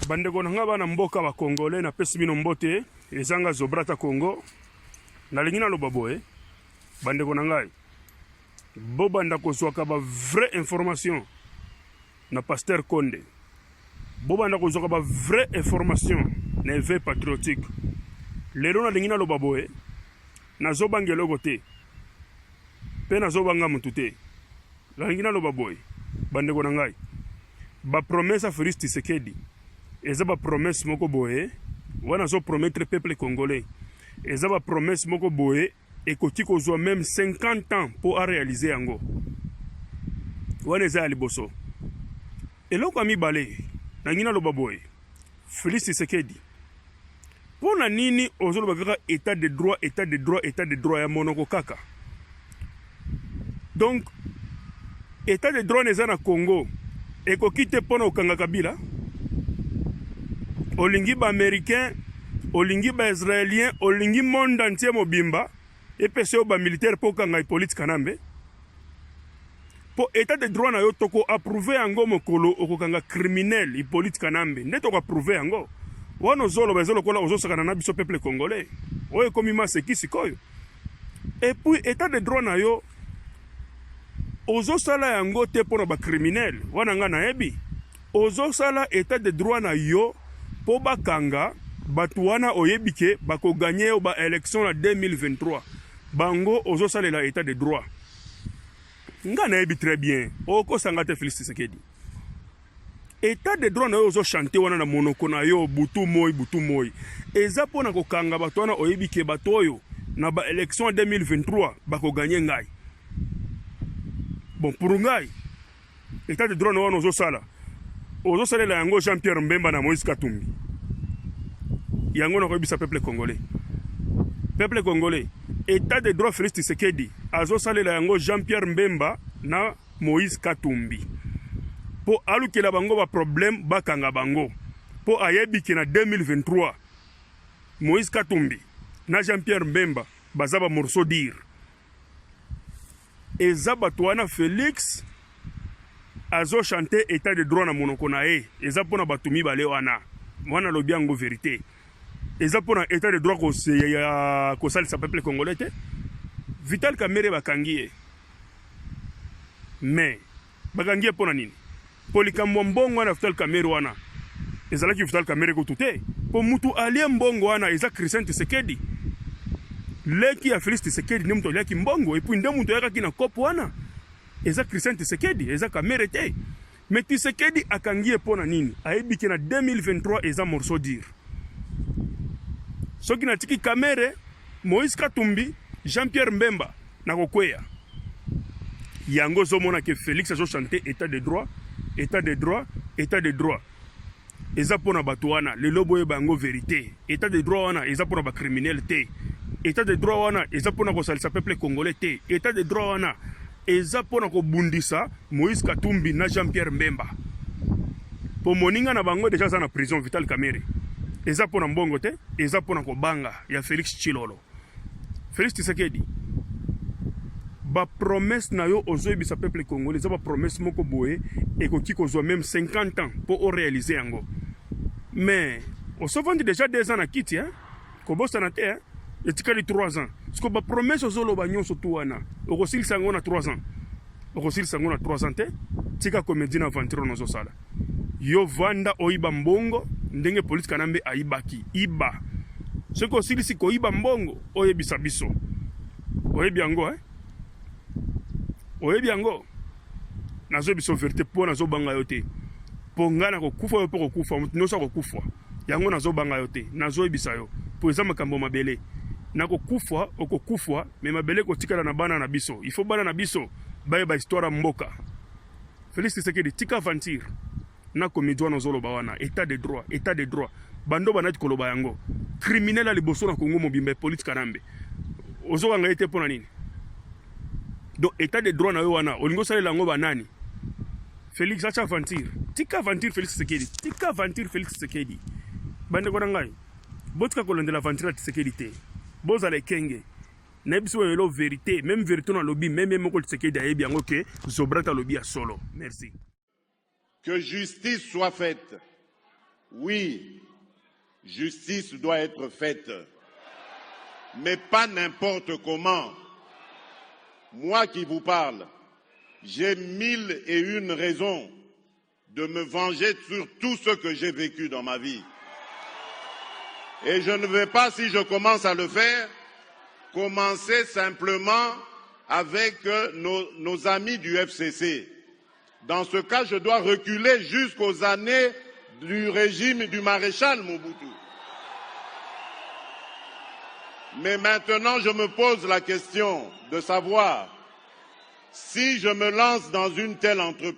Bandeko na nga bana mboka ba Congolais na pesi bino mbote ezanga Zobrata Congo na lingi na loba boye bandeko na ngai bo banda kozwaka ba vraie information na Pasteur Konde bo banda kozwaka ba vraie information na éveil patriotique lelo na lingi na loba boye nazo bangelo gote pe nazo banga mutu te la lingi na loba boye bandeko na ngai ba promesse Félix Tshisekedi eza ba promesse moko boye wana zo promettre peuple congolais eza ba promesse moko boye ekoti kozwa même 50 ans pour réaliser yango wana eza ya liboso eloko amibale na ngina loba boye Félix Tshisekedi pona nini ozoloba kaka état de droit ya monoko kaka. Donc état de droit neza na Congo ekoki te pona okanga Kabila olingi ba américain olingi ba israélien olingi monde entier mobimba epese ba militaire po kanga Hippolyte Kanambe po état de droit na yo toko approuver yango mokolo okokanga criminel Hippolyte Kanambe nde toko approuver yango wana zolo bezolo kola ozosakana na biso peuple congolais oyo komi maseki sikoyo. Et puis état de droit na yo ozosala yango te pona ba criminel wana nga na yebi ozosala état de droit na yo po bakanga batu wana oyebike bako gagner ba élection na 2023 bango ozosalela état de droit nga na yebi très bien oko sangate Félix Tshisekedi état de droit na yo ozo chanter wana na monoko na yo butu moi eza pona kokanga batu wana oyebike batu oyo na ba élection 2023 bako gagner ngai. Bon pour ngai état de droit na wana ozo salela yango Jean-Pierre Mbemba na Moïse Katumbi yango na koyebisa peuple congolais état de droit Félix Tshisekedi azo salela yango Jean-Pierre Mbemba na Moïse Katumbi po alukela bango ba problème bakanga bango po ayebiki na 2023 Moïse Katumbi na Jean-Pierre Mbemba bazaba morceau dire eza batu wana Félix azo chanter état de droit na monoko na ye eza pona batu mibale wana lobi yango vérité eza pona état de droit ko salisa peuple congolais te. Vital Kamerhe bakangi ye mais bakangi ye pona nini po likambo mbongo wana Vital Kamerhe wana ezalaki Vital Kamerhe ko tute po mutu alie mbongo wana eza Christian Tshisekedi leki ya Félix Tshisekedi ni mutu aliaki mbongo et puis nde mutu yakaki na kopo wana eza Christian Tshisekedi eza Kamerhe te mais Tshisekedi akangi ye pona nini ayebiki na 2023 eza morceau dire soki na tiki Kamerhe Moïse Katumbi Jean-Pierre Mbemba na kokweya yango zomona ke Félix azo chanter état de droit eza pona batu wana lelo boye bango vérité état de droit wana eza pona ba criminel te état de droit wana eza pona ko salisa peuple congolais te état de droit wana eza pona ko bundisa Moïse Katumbi na Jean-Pierre Mbemba po moninga na bango deja za na prison Vital Kamerhe eza pona mbongo te eza pona ko banga ya Félix Tshilolo. Félix Tshisekedi ba promesse na yo ozoyebisa peuple congolais eza ba promesse moko boye ekoki kozwa même 50 ans pour réaliser yango mais osovandi déjà 2 ans na kiti ko bosana te etikali 3 ans siko ba promesse ozoloba nyonso tu wana okosilisa yango na 3 ans te tika comédie na aventure nozosala yo vanda oyiba mbongo ndenge Hippolyte Kanambe ayibaki iba siko osilisi koyiba mbongo oyebisa biso oyebi yango nazo biso vérité po nazo banga yo te po ngana kokufa yo po kokufa mutu nyonso kokufa yango nazo banga yo te nazo yebisa yo po eza makambo mabele na kokufa okokufa mais mabele kotikala na bana na biso il faut bana na biso baye ba histoire mboka. Félix Tshisekedi tika aventure na comédie nozoloba wana état de droit bando banati koloba yango criminel ali boso na Congo mobimba Hippolyte Kanambe ozokanga ete pona nini. Donc état de droit na yo wana olingo salela ngo banani Félix acha aventure tika aventure Félix Tshisekedi bande ko ngai botika kolondela aventure Tshisekedi te boza le kenge na biso yo vérité même vérité na lobby même moko Tshisekedi ayebi yango ke Zobrata lobby ya solo. Merci. Que justice soit faite Oui, justice doit être faite, mais pas n'importe comment. Moi qui vous parle, j'ai 1001 raisons de me venger sur tout ce que j'ai vécu dans ma vie. Et je ne vais pas, si je commence à le faire, commencer simplement avec nos amis du FCC. Dans ce cas, je dois reculer jusqu'aux années du régime du maréchal Mobutu. Mais maintenant, je me pose la question de savoir si je me lance dans une telle entreprise.